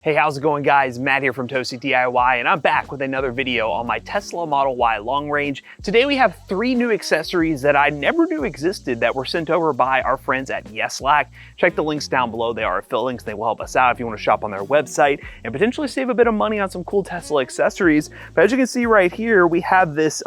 Hey, how's it going, guys? Matt here from Toasty DIY, and I'm back with another video on my Tesla Model Y long range. Today we have 3 new accessories that I never knew existed that were sent over by our friends at Yeslac. Check the links down below. They are affiliate links. They will help us out if you want to shop on their website and potentially save a bit of money on some cool Tesla accessories. But as you can see right here, we have this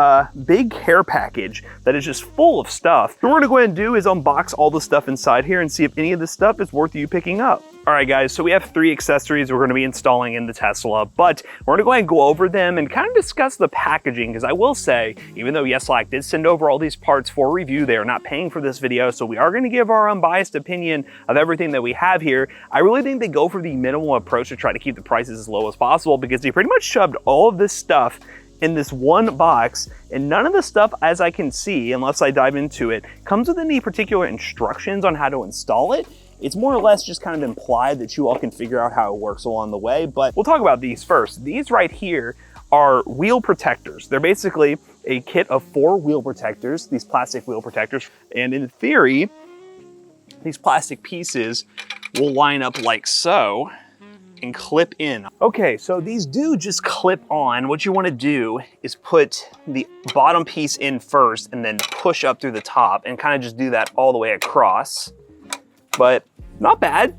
big care package that is just full of stuff. What we're gonna go ahead and do is unbox all the stuff inside here and see if any of this stuff is worth you picking up. All right, guys, so we have 3 accessories we're gonna be installing in the Tesla, but we're gonna go ahead and go over them and kind of discuss the packaging, because I will say, even though Yeslac did send over all these parts for review, they are not paying for this video, so we are gonna give our unbiased opinion of everything that we have here. I really think they go for the minimal approach to try to keep the prices as low as possible, because they pretty much shoved all of this stuff in this one box, and none of the stuff, as I can see, unless I dive into it, comes with any particular instructions on how to install it. It's more or less just kind of implied that you all can figure out how it works along the way, but we'll talk about these first. These right here are wheel protectors. They're basically a kit of 4 wheel protectors, these plastic wheel protectors, and in theory, these plastic pieces will line up like so and clip in. Okay, so these do just clip on. What you wanna do is put the bottom piece in first and then push up through the top and kind of just do that all the way across. But not bad.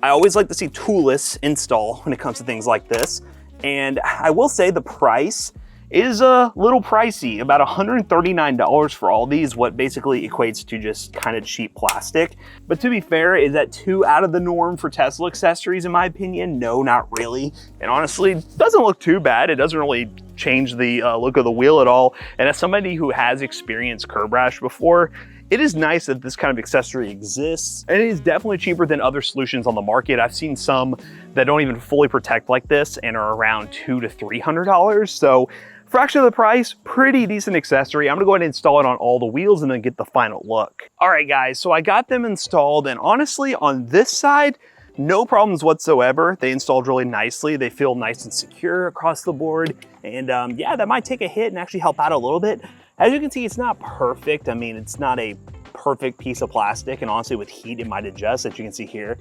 I always like to see toolless install when it comes to things like this. And I will say the price is a little pricey, about $139 for all these, what basically equates to just kind of cheap plastic. But to be fair, is that too out of the norm for Tesla accessories in my opinion? No, not really. And honestly, it doesn't look too bad. It doesn't really change the look of the wheel at all. And as somebody who has experienced curb rash before, it is nice that this kind of accessory exists, and it is definitely cheaper than other solutions on the market. I've seen some that don't even fully protect like this and are around $200 to $300. So fraction of the price, pretty decent accessory. I'm gonna go ahead and install it on all the wheels and then get the final look. All right, guys, so I got them installed, and honestly, on this side, no problems whatsoever. They installed really nicely. They feel nice and secure across the board. And yeah, that might take a hit and actually help out a little bit. As you can see, it's not perfect. I mean, it's not a perfect piece of plastic, and honestly with heat, it might adjust, as you can see here.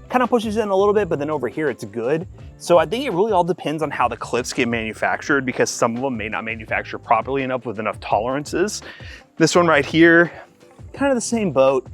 Kind of pushes in a little bit, but then over here it's good. So I think it really all depends on how the clips get manufactured, because some of them may not manufacture properly enough with enough tolerances. This one right here, kind of the same boat.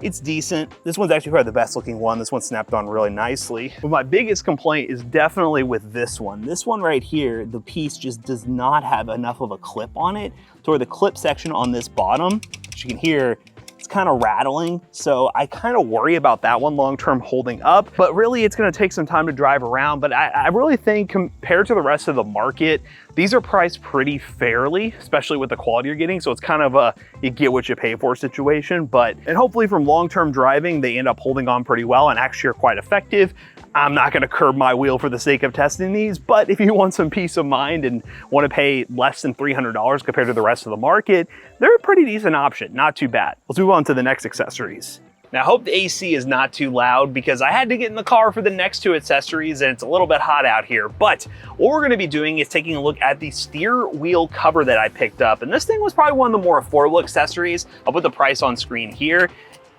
It's decent. This one's actually probably the best looking one. This one snapped on really nicely. But my biggest complaint is definitely with this one. This one right here, the piece just does not have enough of a clip on it to where the clip section on this bottom, as you can hear, it's kind of rattling. So I kind of worry about that one long-term holding up, but really it's gonna take some time to drive around. But I really think compared to the rest of the market, these are priced pretty fairly, especially with the quality you're getting. So it's kind of a, you get what you pay for situation, and hopefully from long-term driving, they end up holding on pretty well and actually are quite effective. I'm not gonna curb my wheel for the sake of testing these, but if you want some peace of mind and wanna pay less than $300 compared to the rest of the market, they're a pretty decent option, not too bad. Let's move on to the next accessories. Now I hope the AC is not too loud, because I had to get in the car for the next 2 accessories and it's a little bit hot out here. But what we're gonna be doing is taking a look at the steer wheel cover that I picked up. And this thing was probably one of the more affordable accessories. I'll put the price on screen here.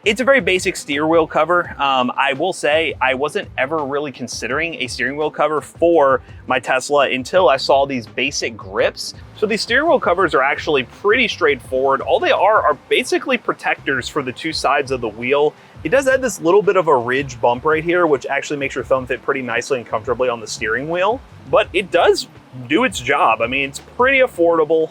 It's a very basic steer wheel cover. I will say I wasn't ever really considering a steering wheel cover for my Tesla until I saw these basic grips. So these steering wheel covers are actually pretty straightforward. All they are basically protectors for the 2 sides of the wheel. It does add this little bit of a ridge bump right here, which actually makes your thumb fit pretty nicely and comfortably on the steering wheel. But it does do its job. I mean, it's pretty affordable.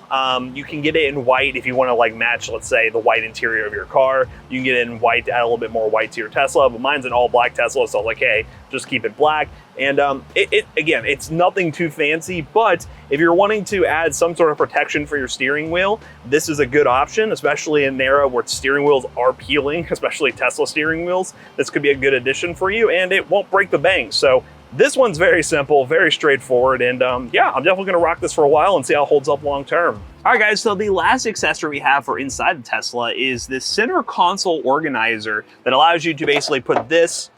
You can get it in white if you want to like match, let's say, the white interior of your car. You can get it in white to add a little bit more white to your Tesla, but mine's an all black Tesla, so like, hey, just keep it black. And again, it's nothing too fancy, but if you're wanting to add some sort of protection for your steering wheel, this is a good option, especially in an era where steering wheels are peeling, especially Tesla steering wheels. This could be a good addition for you, and it won't break the bank. So this one's very simple, very straightforward, and yeah, I'm definitely gonna rock this for a while and see how it holds up long term. All right, guys, so the last accessory we have for inside the Tesla is this center console organizer that allows you to basically put this,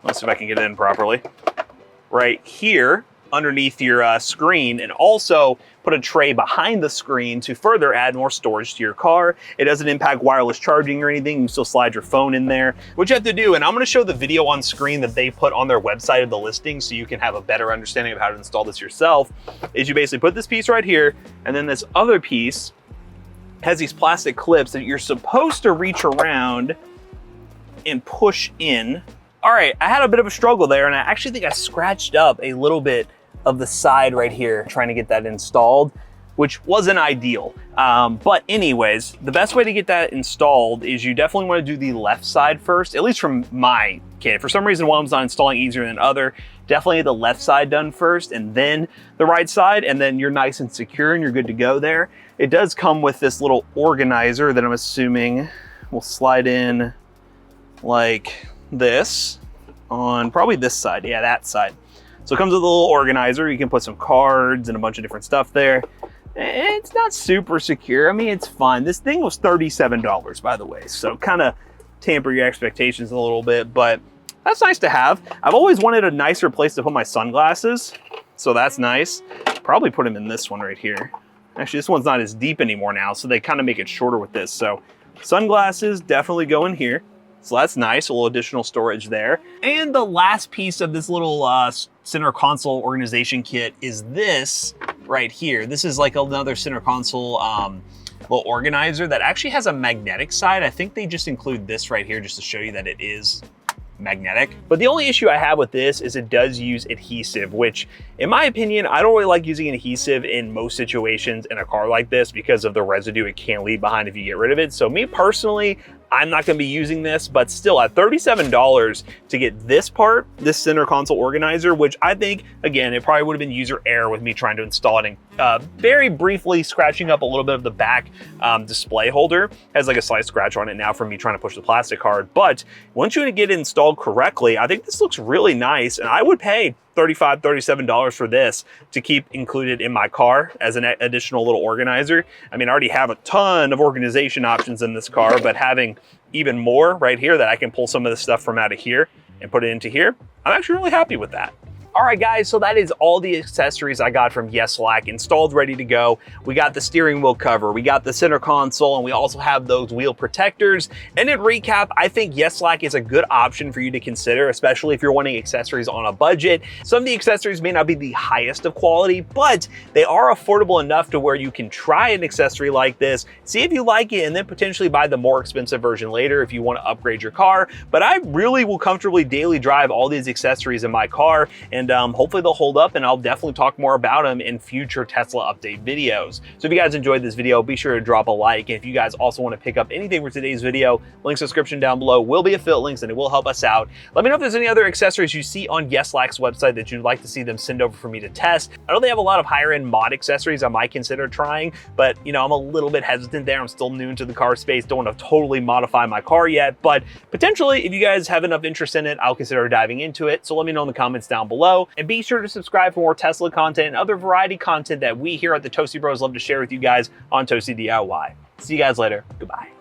let's see if I can get it in properly, right here, underneath your screen, and also put a tray behind the screen to further add more storage to your car. It doesn't impact wireless charging or anything. You can still slide your phone in there. What you have to do, and I'm gonna show the video on screen that they put on their website of the listing so you can have a better understanding of how to install this yourself, is you basically put this piece right here, and then this other piece has these plastic clips that you're supposed to reach around and push in. All right, I had a bit of a struggle there, and I actually think I scratched up a little bit of the side right here trying to get that installed, which wasn't ideal. But anyways, the best way to get that installed is you definitely want to do the left side first, at least from my kit. For some reason, one's not installing easier than other. Definitely the left side done first and then the right side, and then you're nice and secure and you're good to go there. It does come with this little organizer that I'm assuming will slide in like this on probably this side. Yeah, that side. So it comes with a little organizer. You can put some cards and a bunch of different stuff there. It's not super secure. I mean, it's fine. This thing was $37, by the way. So kind of tamper your expectations a little bit, but that's nice to have. I've always wanted a nicer place to put my sunglasses. So that's nice. Probably put them in this one right here. Actually, this one's not as deep anymore now, so they kind of make it shorter with this. So sunglasses definitely go in here. So that's nice, a little additional storage there. And the last piece of this little center console organization kit is this right here. This is like another center console little organizer that actually has a magnetic side. I think they just include this right here just to show you that it is magnetic. But the only issue I have with this is it does use adhesive, which in my opinion, I don't really like using an adhesive in most situations in a car like this because of the residue it can leave behind if you get rid of it. So me personally, I'm not gonna be using this, but still at $37 to get this part, this center console organizer, which I think, again, it probably would have been user error with me trying to install it and very briefly scratching up a little bit of the back display holder. Has like a slight scratch on it now from me trying to push the plastic card. But once you get it installed correctly, I think this looks really nice, and I would pay $35, $37 for this to keep included in my car as an additional little organizer. I mean, I already have a ton of organization options in this car, but having even more right here that I can pull some of the stuff from out of here and put it into here, I'm actually really happy with that. All right, guys, so that is all the accessories I got from Yeslac installed, ready to go. We got the steering wheel cover, we got the center console, and we also have those wheel protectors. And in recap, I think Yeslac is a good option for you to consider, especially if you're wanting accessories on a budget. Some of the accessories may not be the highest of quality, but they are affordable enough to where you can try an accessory like this, see if you like it, and then potentially buy the more expensive version later if you want to upgrade your car. But I really will comfortably daily drive all these accessories in my car, and hopefully they'll hold up, and I'll definitely talk more about them in future Tesla update videos. So if you guys enjoyed this video, be sure to drop a like. And if you guys also want to pick up anything for today's video, links in the description down below will be affiliate links, and it will help us out. Let me know if there's any other accessories you see on Yeslac's website that you'd like to see them send over for me to test. I know they have a lot of higher end mod accessories I might consider trying, but you know, I'm a little bit hesitant there. I'm still new into the car space, don't want to totally modify my car yet, but potentially if you guys have enough interest in it, I'll consider diving into it. So let me know in the comments down below. And be sure to subscribe for more Tesla content and other variety content that we here at the Toasty Bros love to share with you guys on Toasty DIY. See you guys later. Goodbye.